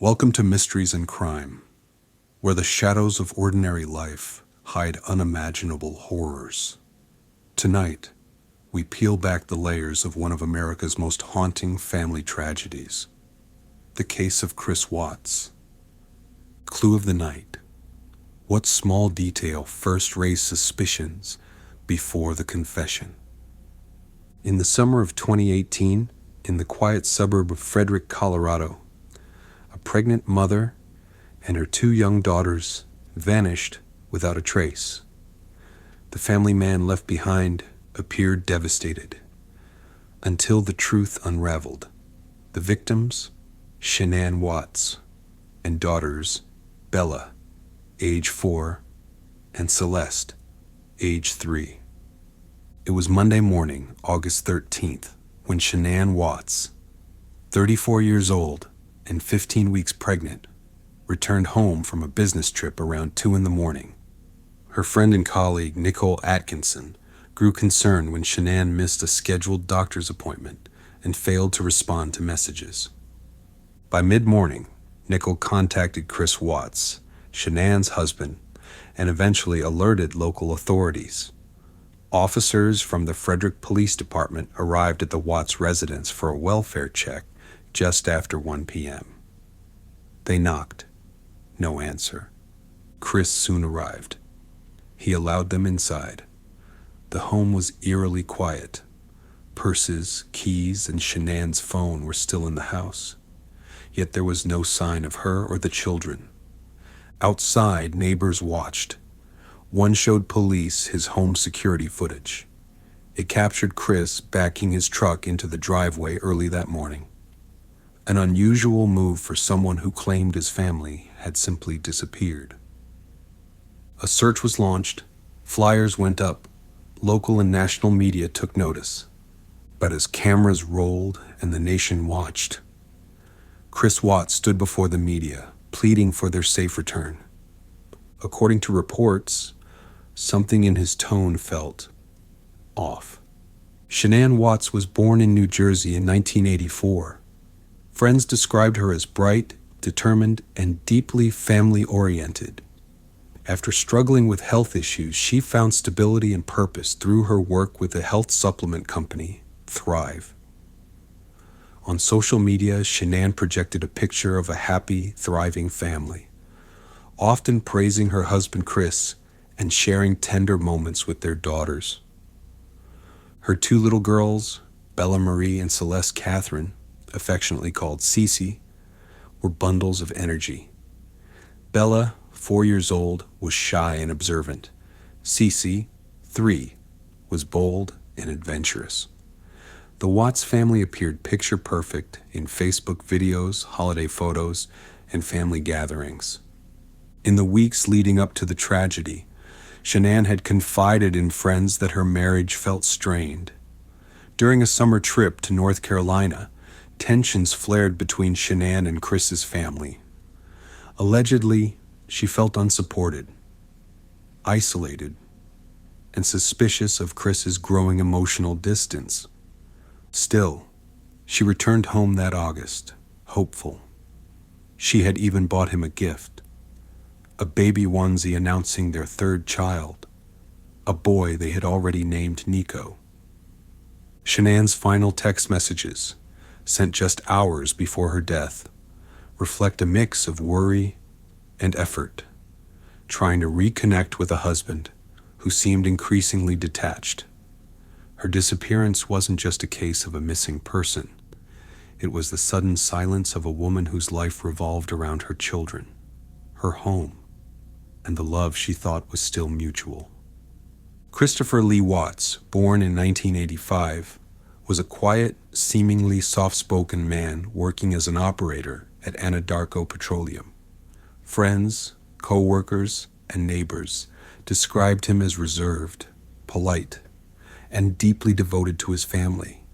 Welcome to Mysteries and Crime, where the shadows of ordinary life hide unimaginable horrors. Tonight, we peel back the layers of one of America's most haunting family tragedies, the case of Chris Watts. Clue of the night. What small detail first raised suspicions before the confession? In the summer of 2018, in the quiet suburb of Frederick, Colorado, a pregnant mother and her two young daughters vanished without a trace. The family man left behind appeared devastated, until the truth unraveled. The victims, Shanann Watts, and daughters, Bella, age 4, and Celeste, age 3. It was Monday morning, August 13th, when Shanann Watts, 34 years old and 15 weeks pregnant, returned home from a business trip around 2 in the morning. Her friend and colleague, Nicole Atkinson, grew concerned when Shanann missed a scheduled doctor's appointment and failed to respond to messages. By mid-morning, Nicole contacted Chris Watts, Shanann's husband, and eventually alerted local authorities. Officers from the Frederick Police Department arrived at the Watts residence for a welfare check just after 1 p.m. They knocked. No answer. Chris soon arrived. He allowed them inside. The home was eerily quiet. Purses, keys, and Shanann's phone were still in the house. Yet there was no sign of her or the children. Outside, neighbors watched. One showed police his home security footage. It captured Chris backing his truck into the driveway early that morning. An unusual move for someone who claimed his family had simply disappeared. A search was launched. Flyers went up. Local and national media took notice. But as cameras rolled and the nation watched, Chris Watts stood before the media, pleading for their safe return. According to reports, something in his tone felt off. Shanann Watts was born in New Jersey in 1984. Friends described her as bright, determined, and deeply family-oriented. After struggling with health issues, she found stability and purpose through her work with the health supplement company, Thrive. On social media, Shanann projected a picture of a happy, thriving family, often praising her husband Chris and sharing tender moments with their daughters. Her two little girls, Bella Marie and Celeste Catherine, affectionately called Cece, were bundles of energy. Bella, 4 years old, was shy and observant. Cece, 3, was bold and adventurous. The Watts family appeared picture perfect in Facebook videos, holiday photos, and family gatherings. In the weeks leading up to the tragedy, Shanann had confided in friends that her marriage felt strained. During a summer trip to North Carolina, tensions flared between Shanann and Chris's family. Allegedly, she felt unsupported, isolated, and suspicious of Chris's growing emotional distance. Still, she returned home that August, hopeful. She had even bought him a gift, a baby onesie announcing their third child, a boy they had already named Nico. Shanann's final text messages, sent just hours before her death, reflect a mix of worry and effort, trying to reconnect with a husband who seemed increasingly detached. Her disappearance wasn't just a case of a missing person. It was the sudden silence of a woman whose life revolved around her children, her home, and the love she thought was still mutual. Christopher Lee Watts, born in 1985, was a quiet, seemingly soft-spoken man working as an operator at Anadarko Petroleum. Friends, co-workers, and neighbors described him as reserved, polite, and deeply devoted to his family,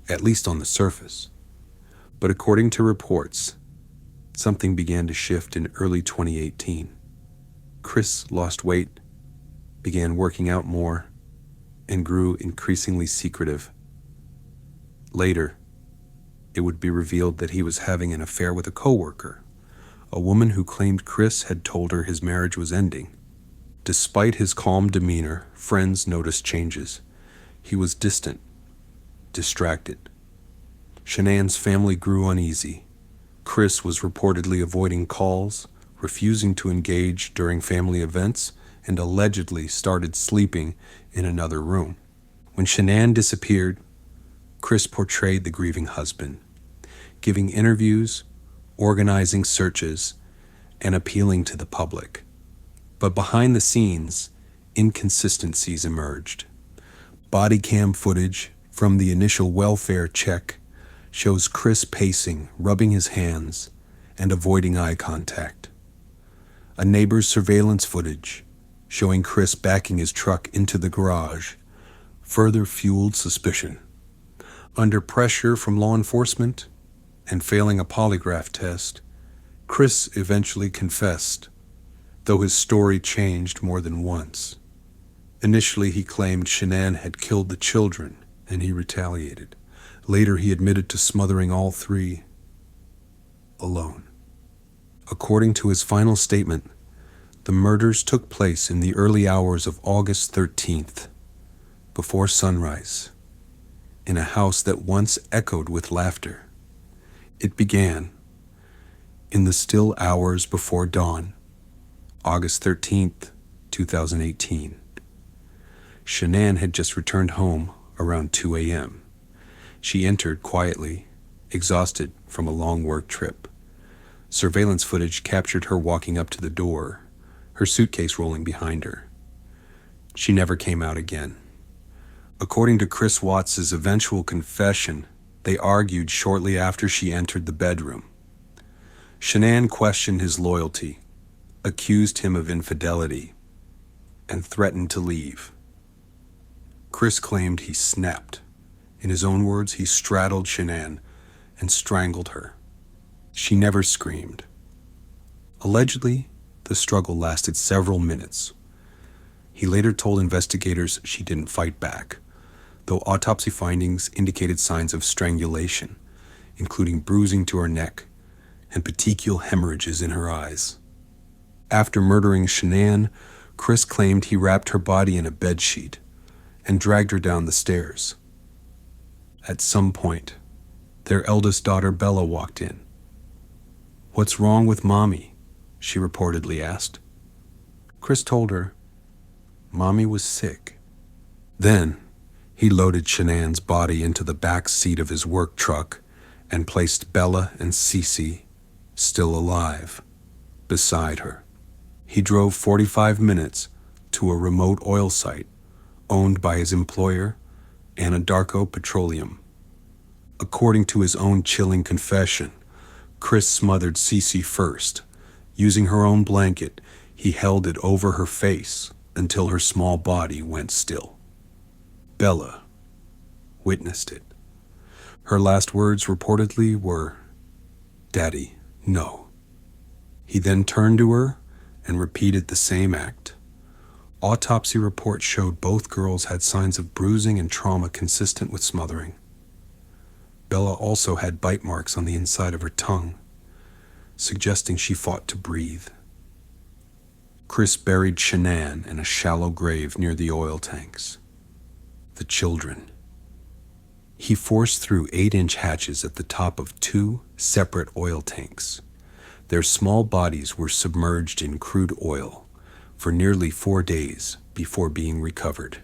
at least on the surface. But according to reports, something began to shift in early 2018. Chris lost weight, began working out more, and grew increasingly secretive. Later, it would be revealed that he was having an affair with a coworker, a woman who claimed Chris had told her his marriage was ending. Despite his calm demeanor, friends noticed changes. He was distant, distracted. Shanann's family grew uneasy. Chris was reportedly avoiding calls, refusing to engage during family events, and allegedly started sleeping in another room. When Shanann disappeared, Chris portrayed the grieving husband, giving interviews, organizing searches, and appealing to the public. But behind the scenes, inconsistencies emerged. Body cam footage from the initial welfare check shows Chris pacing, rubbing his hands, and avoiding eye contact. A neighbor's surveillance footage showing Chris backing his truck into the garage further fueled suspicion. Under pressure from law enforcement and failing a polygraph test, Chris eventually confessed, though his story changed more than once. Initially, he claimed Shanann had killed the children, and he retaliated. Later, he admitted to smothering all three alone. According to his final statement, the murders took place in the early hours of August 13th, before sunrise, in a house that once echoed with laughter. It began in the still hours before dawn, August 13th, 2018. Shanann had just returned home around 2 a.m. She entered quietly, exhausted from a long work trip. Surveillance footage captured her walking up to the door, her suitcase rolling behind her. She never came out again. According to Chris Watts' eventual confession, they argued shortly after she entered the bedroom. Shanann questioned his loyalty, accused him of infidelity, and threatened to leave. Chris claimed he snapped. In his own words, he straddled Shanann and strangled her. She never screamed. Allegedly, the struggle lasted several minutes. He later told investigators she didn't fight back, though autopsy findings indicated signs of strangulation, including bruising to her neck and petechial hemorrhages in her eyes. After murdering Shanann, Chris claimed he wrapped her body in a bedsheet and dragged her down the stairs. At some point, their eldest daughter Bella walked in. "What's wrong with Mommy?" she reportedly asked. Chris told her, "Mommy was sick." Then, he loaded Shanann's body into the back seat of his work truck and placed Bella and Cece, still alive, beside her. He drove 45 minutes to a remote oil site owned by his employer, Anadarko Petroleum. According to his own chilling confession, Chris smothered Cece first. Using her own blanket, he held it over her face until her small body went still. Bella witnessed it. Her last words reportedly were, "Daddy, no." He then turned to her and repeated the same act. Autopsy reports showed both girls had signs of bruising and trauma consistent with smothering. Bella also had bite marks on the inside of her tongue, suggesting she fought to breathe. Chris buried Shanann in a shallow grave near the oil tanks. The children. He forced through 8-inch hatches at the top of 2 separate oil tanks. Their small bodies were submerged in crude oil for nearly 4 days before being recovered.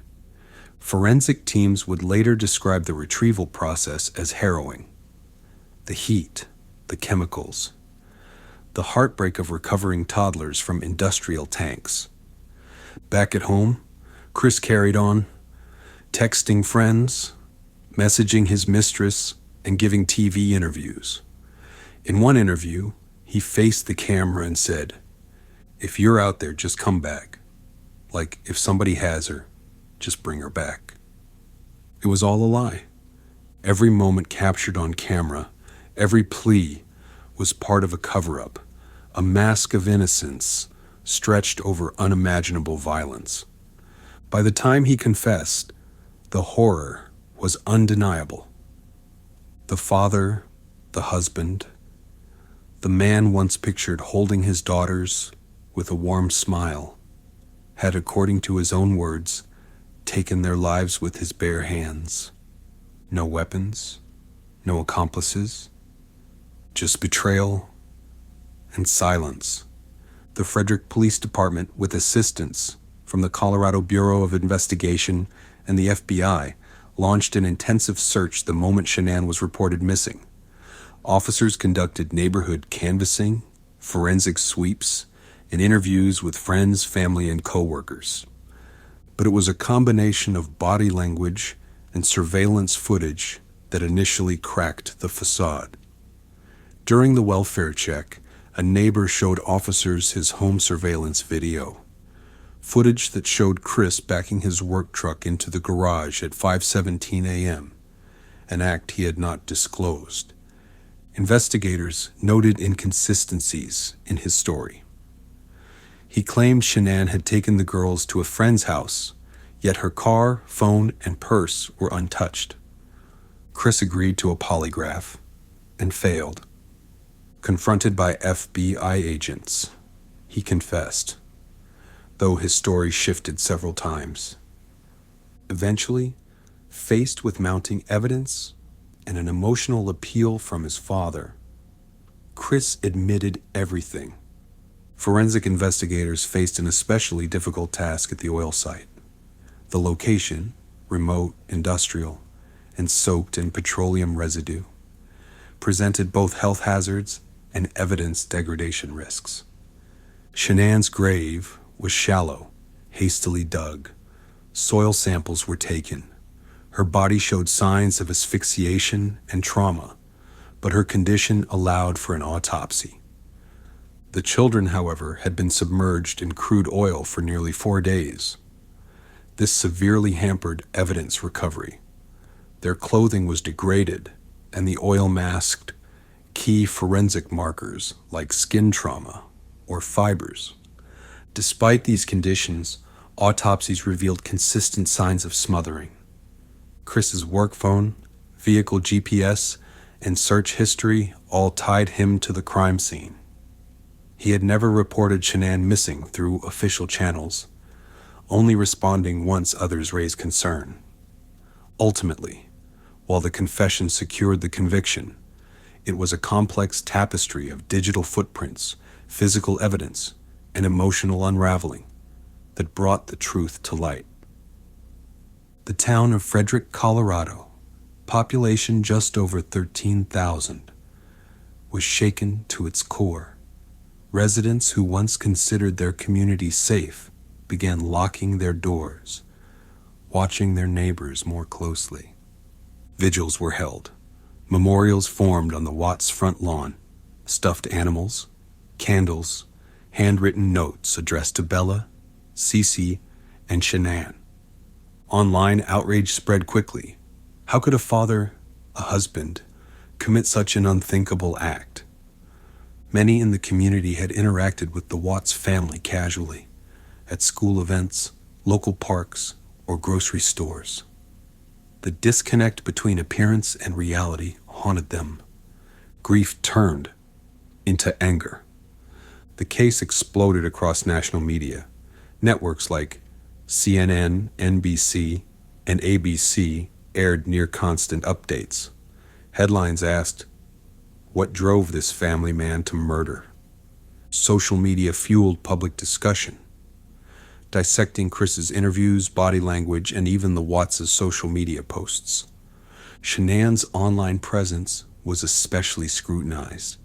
Forensic teams would later describe the retrieval process as harrowing. The heat, the chemicals, the heartbreak of recovering toddlers from industrial tanks. Back at home, Chris carried on, texting friends, messaging his mistress, and giving TV interviews. In one interview, he faced the camera and said, "If you're out there, just come back. Like, if somebody has her, just bring her back." It was all a lie. Every moment captured on camera, every plea was part of a cover-up, a mask of innocence stretched over unimaginable violence. By the time he confessed, the horror was undeniable. The father, the husband, the man once pictured holding his daughters with a warm smile, had, according to his own words, taken their lives with his bare hands. No weapons, no accomplices, just betrayal and silence. The Frederick Police Department, with assistance from the Colorado Bureau of Investigation and the FBI, launched an intensive search the moment Shanann was reported missing. Officers conducted neighborhood canvassing, forensic sweeps, and interviews with friends, family, and coworkers. But it was a combination of body language and surveillance footage that initially cracked the facade. During the welfare check, a neighbor showed officers his home surveillance video. Footage that showed Chris backing his work truck into the garage at 5:17 a.m., an act he had not disclosed. Investigators noted inconsistencies in his story. He claimed Shanann had taken the girls to a friend's house, yet her car, phone, and purse were untouched. Chris agreed to a polygraph and failed. Confronted by FBI agents, he confessed, though his story shifted several times. Eventually, faced with mounting evidence and an emotional appeal from his father, Chris admitted everything. Forensic investigators faced an especially difficult task at the oil site. The location, remote, industrial, and soaked in petroleum residue, presented both health hazards and evidence degradation risks. Shanann's grave was shallow, hastily dug. Soil samples were taken. Her body showed signs of asphyxiation and trauma, but her condition allowed for an autopsy. The children, however, had been submerged in crude oil for nearly 4 days. This severely hampered evidence recovery. Their clothing was degraded, and the oil masked key forensic markers like skin trauma or fibers. Despite these conditions, autopsies revealed consistent signs of smothering. Chris's work phone, vehicle GPS, and search history all tied him to the crime scene. He had never reported Shanann missing through official channels, only responding once others raised concern. Ultimately, while the confession secured the conviction, it was a complex tapestry of digital footprints, physical evidence, and emotional unraveling that brought the truth to light. The town of Frederick, Colorado, population just over 13,000, was shaken to its core. Residents who once considered their community safe began locking their doors, watching their neighbors more closely. Vigils were held. Memorials formed on the Watts' front lawn. Stuffed animals, candles, handwritten notes addressed to Bella, Cece, and Shanann. Online outrage spread quickly. How could a father, a husband, commit such an unthinkable act? Many in the community had interacted with the Watts family casually, at school events, local parks, or grocery stores. The disconnect between appearance and reality haunted them. Grief turned into anger. The case exploded across national media. Networks like CNN, NBC, and ABC aired near-constant updates. Headlines asked, "What drove this family man to murder?" Social media fueled public discussion, dissecting Chris's interviews, body language, and even the Watts' social media posts. Shanann's online presence was especially scrutinized.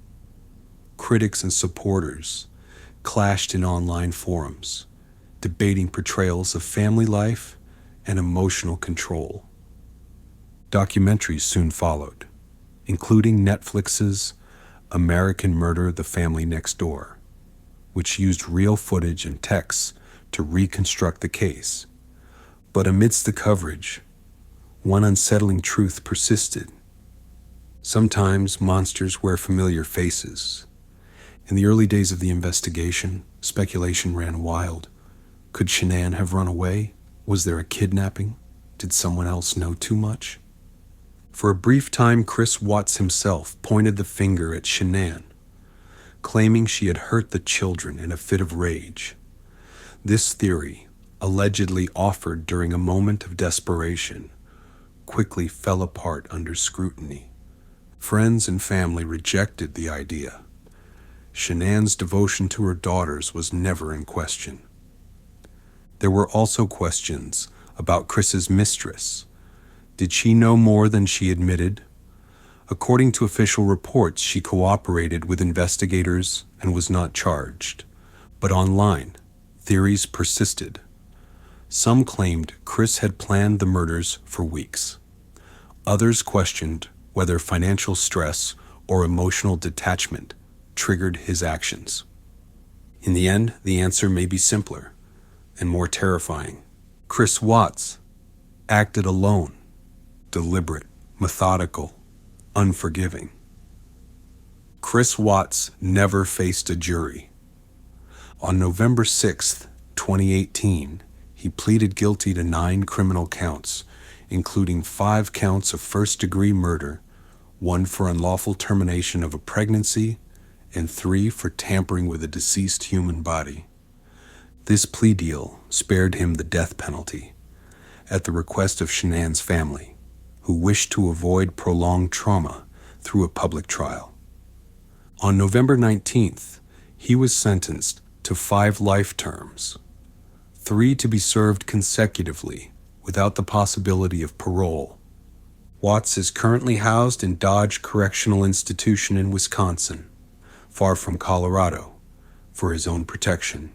Critics and supporters clashed in online forums, debating portrayals of family life and emotional control. Documentaries soon followed, including Netflix's American Murder: The Family Next Door, which used real footage and texts to reconstruct the case. But amidst the coverage, one unsettling truth persisted. Sometimes monsters wear familiar faces. In the early days of the investigation, speculation ran wild. Could Shanann have run away? Was there a kidnapping? Did someone else know too much? For a brief time, Chris Watts himself pointed the finger at Shanann, claiming she had hurt the children in a fit of rage. This theory, allegedly offered during a moment of desperation, quickly fell apart under scrutiny. Friends and family rejected the idea. Shanann's devotion to her daughters was never in question. There were also questions about Chris's mistress. Did she know more than she admitted? According to official reports, she cooperated with investigators and was not charged. But online, theories persisted. Some claimed Chris had planned the murders for weeks. Others questioned whether financial stress or emotional detachment triggered his actions. In the end, the answer may be simpler and more terrifying. Chris Watts acted alone, deliberate, methodical, unforgiving. Chris Watts never faced a jury. On November 6, 2018, he pleaded guilty to 9 criminal counts, including 5 counts of first-degree murder, 1 for unlawful termination of a pregnancy, and 3 for tampering with a deceased human body. This plea deal spared him the death penalty, at the request of Shanann's family, who wished to avoid prolonged trauma through a public trial. On November 19th, he was sentenced to 5 life terms, 3 to be served consecutively without the possibility of parole. Watts is currently housed in Dodge Correctional Institution in Wisconsin, far from Colorado, for his own protection.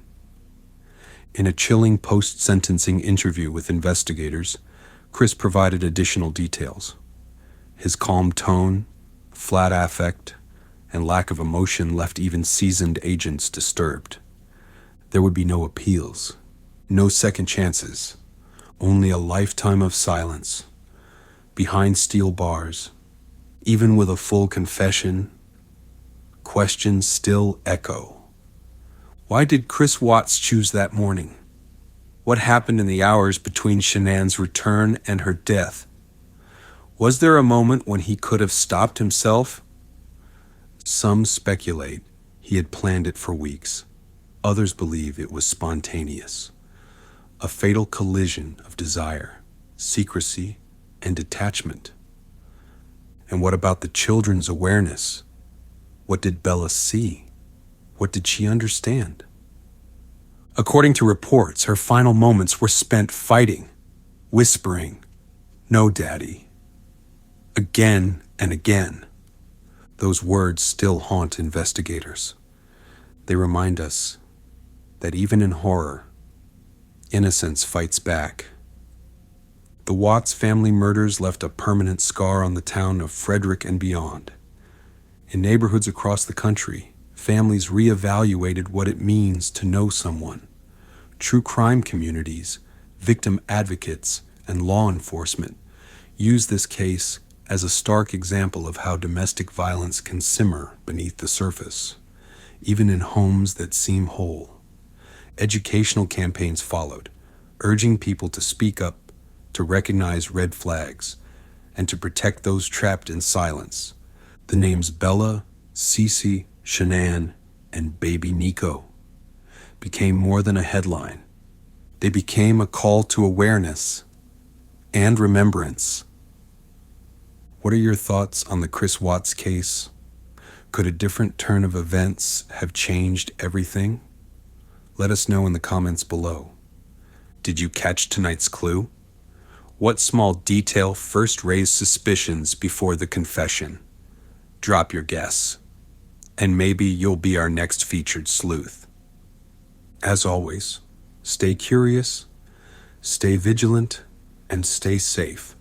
In a chilling post-sentencing interview with investigators, Chris provided additional details. His calm tone, flat affect, and lack of emotion left even seasoned agents disturbed. There would be no appeals, no second chances, only a lifetime of silence. Behind steel bars, even with a full confession, questions still echo. Why did Chris Watts choose that morning? What happened in the hours between Shanann's return and her death? Was there a moment when he could have stopped himself? Some speculate he had planned it for weeks. Others believe it was spontaneous. A fatal collision of desire, secrecy, and detachment. And what about the children's awareness? What did Bella see? What did she understand? According to reports, her final moments were spent fighting, whispering, "No, Daddy," again and again. Those words still haunt investigators. They remind us that even in horror, innocence fights back. The Watts family murders left a permanent scar on the town of Frederick and beyond. In neighborhoods across the country, families reevaluated what it means to know someone. True crime communities, victim advocates, and law enforcement use this case as a stark example of how domestic violence can simmer beneath the surface, even in homes that seem whole. Educational campaigns followed, urging people to speak up, to recognize red flags, and to protect those trapped in silence. The names Bella, Cece, Shanann, and baby Nico became more than a headline. They became a call to awareness and remembrance. What are your thoughts on the Chris Watts case? Could a different turn of events have changed everything? Let us know in the comments below. Did you catch tonight's clue? What small detail first raised suspicions before the confession? Drop your guess, and maybe you'll be our next featured sleuth. As always, stay curious, stay vigilant, and stay safe.